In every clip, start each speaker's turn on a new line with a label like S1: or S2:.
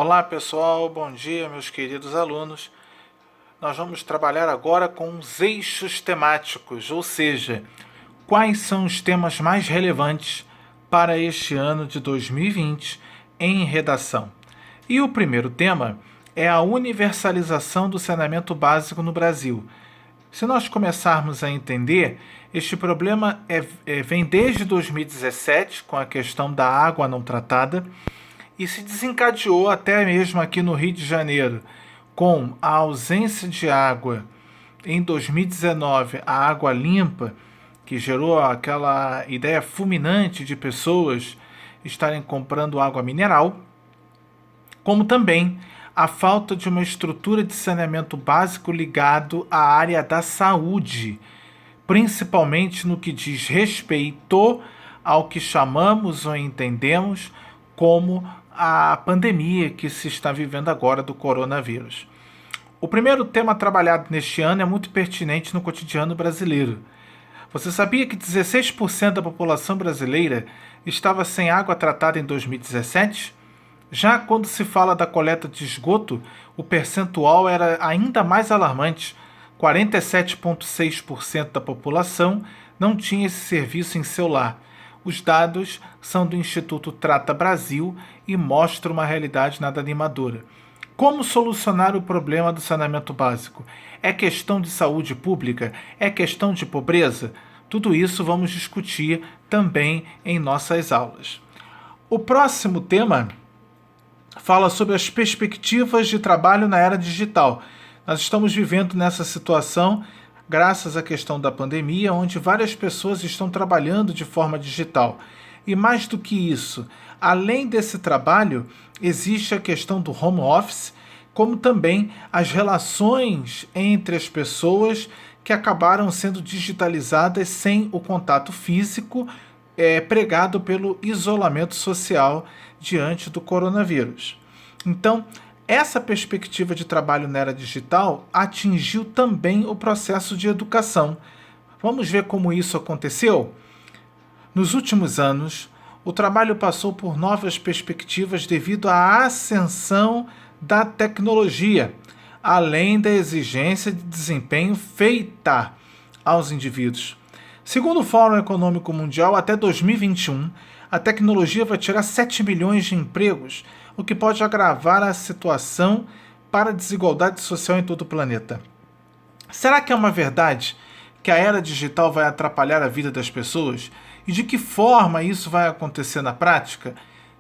S1: Olá pessoal, bom dia meus queridos alunos. Nós vamos trabalhar agora com os eixos temáticos, ou seja, quais são os temas mais relevantes para este ano de 2020 em redação. E o primeiro tema é a universalização do saneamento básico no Brasil. Se nós começarmos a entender, este problema vem desde 2017, com a questão da água não tratada, e se desencadeou até mesmo aqui no Rio de Janeiro, com a ausência de água em 2019, a água limpa, que gerou aquela ideia fulminante de pessoas estarem comprando água mineral, como também a falta de uma estrutura de saneamento básico ligado à área da saúde, principalmente no que diz respeito ao que chamamos ou entendemos como a pandemia que se está vivendo agora do coronavírus. O primeiro tema trabalhado neste ano é muito pertinente no cotidiano brasileiro. Você sabia que 16% da população brasileira estava sem água tratada em 2017? Já quando se fala da coleta de esgoto, o percentual era ainda mais alarmante. 47,6% da população não tinha esse serviço em seu lar. Os dados são do Instituto Trata Brasil e mostram uma realidade nada animadora. Como solucionar o problema do saneamento básico? É questão de saúde pública? É questão de pobreza? Tudo isso vamos discutir também em nossas aulas. O próximo tema fala sobre as perspectivas de trabalho na era digital. Nós estamos vivendo nessa situação graças à questão da pandemia, onde várias pessoas estão trabalhando de forma digital. E mais do que isso, além desse trabalho, existe a questão do home office, como também as relações entre as pessoas que acabaram sendo digitalizadas sem o contato físico, pregado pelo isolamento social diante do coronavírus. Então, essa perspectiva de trabalho na era digital atingiu também o processo de educação. Vamos ver como isso aconteceu? Nos últimos anos, o trabalho passou por novas perspectivas devido à ascensão da tecnologia, além da exigência de desempenho feita aos indivíduos. Segundo o Fórum Econômico Mundial, até 2021, a tecnologia vai tirar 7 milhões de empregos, o que pode agravar a situação para a desigualdade social em todo o planeta. Será que é uma verdade que a era digital vai atrapalhar a vida das pessoas? E de que forma isso vai acontecer na prática?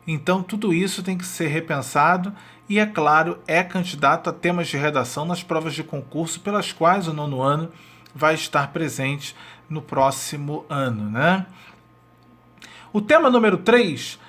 S1: Então, tudo isso tem que ser repensado e, é claro, é candidato a temas de redação nas provas de concurso pelas quais o nono ano vai estar presente no próximo ano, né? O tema número 3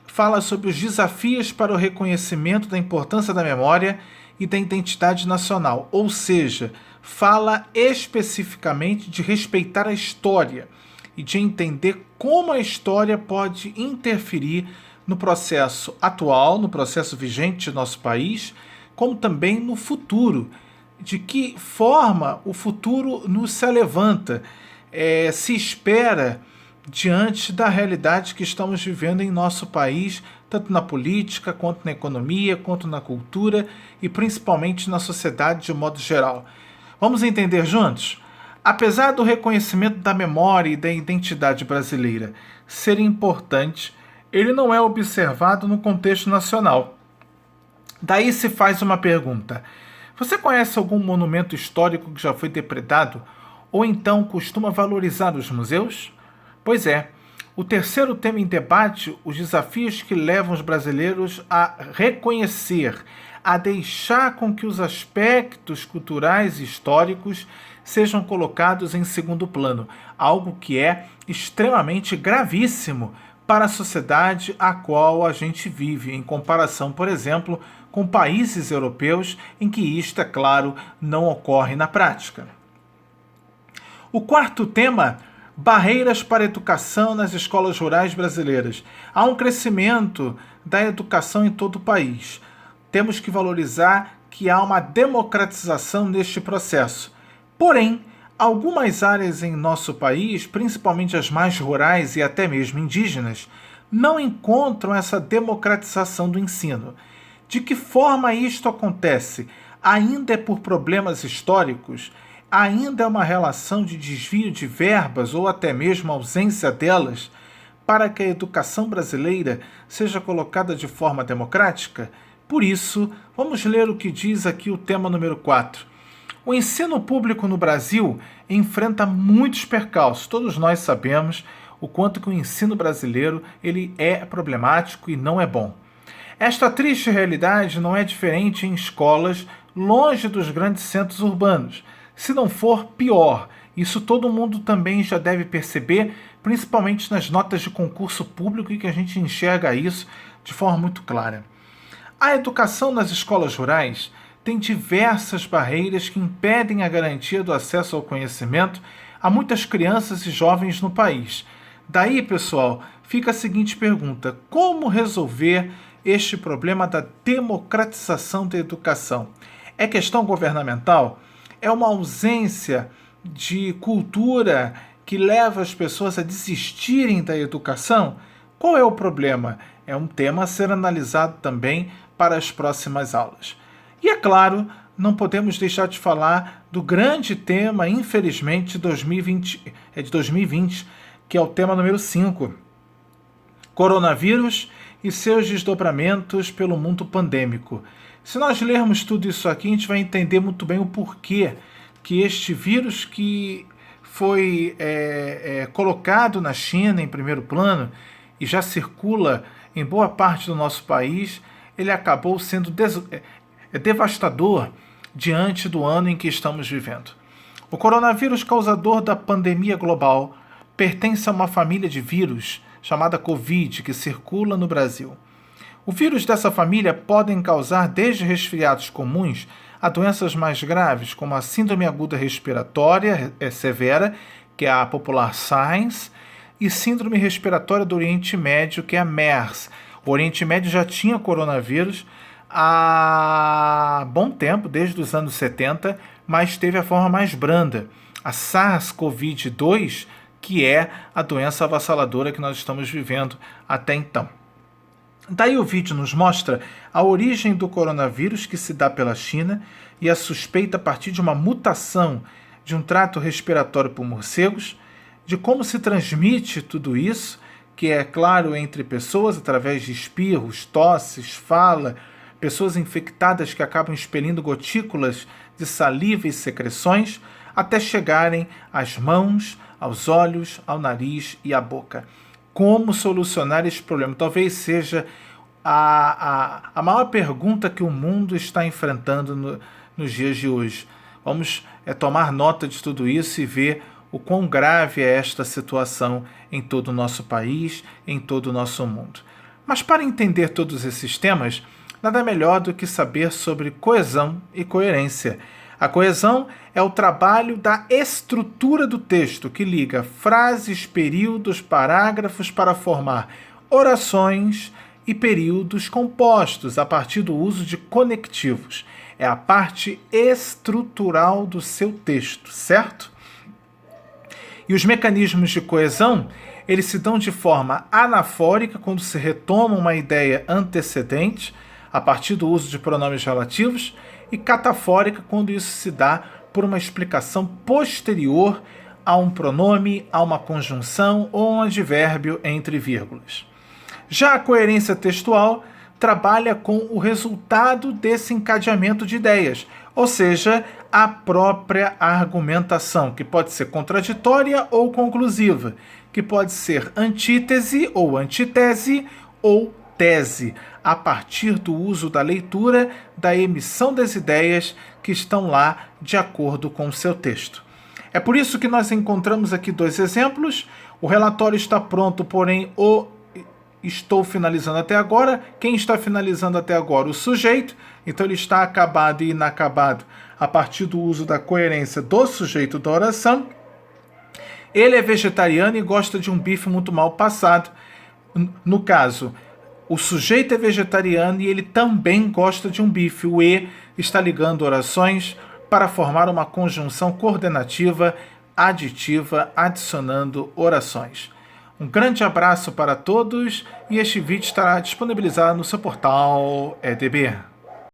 S1: fala sobre os desafios para o reconhecimento da importância da memória e da identidade nacional, ou seja, fala especificamente de respeitar a história e de entender como a história pode interferir no processo atual, no processo vigente de nosso país, como também no futuro, de que forma o futuro nos se levanta, se espera diante da realidade que estamos vivendo em nosso país, tanto na política, quanto na economia, quanto na cultura e principalmente na sociedade de um modo geral. Vamos entender juntos? Apesar do reconhecimento da memória e da identidade brasileira ser importante, ele não é observado no contexto nacional. Daí se faz uma pergunta: você conhece algum monumento histórico que já foi depredado ou então costuma valorizar os museus? Pois é, o terceiro tema em debate, os desafios que levam os brasileiros a reconhecer, a deixar com que os aspectos culturais e históricos sejam colocados em segundo plano, algo que é extremamente gravíssimo para a sociedade a qual a gente vive, em comparação, por exemplo, com países europeus em que isto, é claro, não ocorre na prática. O quarto tema: barreiras para a educação nas escolas rurais brasileiras. Há um crescimento da educação em todo o país. Temos que valorizar que há uma democratização neste processo. Porém, algumas áreas em nosso país, principalmente as mais rurais e até mesmo indígenas, não encontram essa democratização do ensino. De que forma isto acontece? Ainda é por problemas históricos? Ainda é uma relação de desvio de verbas ou até mesmo ausência delas para que a educação brasileira seja colocada de forma democrática? Por isso, vamos ler o que diz aqui o tema número 4. O ensino público no Brasil enfrenta muitos percalços. Todos nós sabemos o quanto que o ensino brasileiro ele é problemático e não é bom. Esta triste realidade não é diferente em escolas longe dos grandes centros urbanos. Se não for, pior. Isso todo mundo também já deve perceber, principalmente nas notas de concurso público, e que a gente enxerga isso de forma muito clara. A educação nas escolas rurais tem diversas barreiras que impedem a garantia do acesso ao conhecimento a muitas crianças e jovens no país. Daí, pessoal, fica a seguinte pergunta: como resolver este problema da democratização da educação? É questão governamental? É uma ausência de cultura que leva as pessoas a desistirem da educação? Qual é o problema? É um tema a ser analisado também para as próximas aulas. E é claro, não podemos deixar de falar do grande tema, infelizmente, de 2020, que é o tema número 5, coronavírus e seus desdobramentos pelo mundo pandêmico. Se nós lermos tudo isso aqui, a gente vai entender muito bem o porquê que este vírus que foi colocado na China em primeiro plano e já circula em boa parte do nosso país, ele acabou sendo devastador diante do ano em que estamos vivendo. O coronavírus, causador da pandemia global, pertence a uma família de vírus chamada Covid, que circula no Brasil. O vírus dessa família podem causar desde resfriados comuns a doenças mais graves, como a síndrome aguda respiratória severa, que é a popular SARS, e síndrome respiratória do Oriente Médio, que é a MERS. O Oriente Médio já tinha coronavírus há bom tempo, desde os anos 70, mas teve a forma mais branda, a SARS-CoV-2, que é a doença avassaladora que nós estamos vivendo até então. Daí o vídeo nos mostra a origem do coronavírus, que se dá pela China, e a suspeita a partir de uma mutação de um trato respiratório por morcegos, de como se transmite tudo isso, que é claro entre pessoas através de espirros, tosses, fala, pessoas infectadas que acabam expelindo gotículas de saliva e secreções, até chegarem às mãos, aos olhos, ao nariz e à boca. Como solucionar esse problema? Talvez seja a maior pergunta que o mundo está enfrentando nos dias de hoje. Vamos tomar nota de tudo isso e ver o quão grave é esta situação em todo o nosso país, em todo o nosso mundo. Mas para entender todos esses temas, nada melhor do que saber sobre coesão e coerência. A coesão é o trabalho da estrutura do texto, que liga frases, períodos, parágrafos para formar orações e períodos compostos a partir do uso de conectivos. É a parte estrutural do seu texto, certo? E os mecanismos de coesão, eles se dão de forma anafórica, quando se retoma uma ideia antecedente, a partir do uso de pronomes relativos, e catafórica, quando isso se dá por uma explicação posterior a um pronome, a uma conjunção ou um advérbio entre vírgulas. Já a coerência textual trabalha com o resultado desse encadeamento de ideias, ou seja, a própria argumentação, que pode ser contraditória ou conclusiva, que pode ser antítese ou antitese ou tese, a partir do uso da leitura, da emissão das ideias que estão lá de acordo com o seu texto. É por isso que nós encontramos aqui 2 exemplos. O relatório está pronto, porém estou finalizando até agora. Quem está finalizando até agora? O sujeito. Então ele está acabado e inacabado a partir do uso da coerência do sujeito da oração. Ele é vegetariano e gosta de um bife muito mal passado. No caso, o sujeito é vegetariano e ele também gosta de um bife. O E está ligando orações para formar uma conjunção coordenativa aditiva, adicionando orações. Um grande abraço para todos e este vídeo estará disponibilizado no seu portal EDB.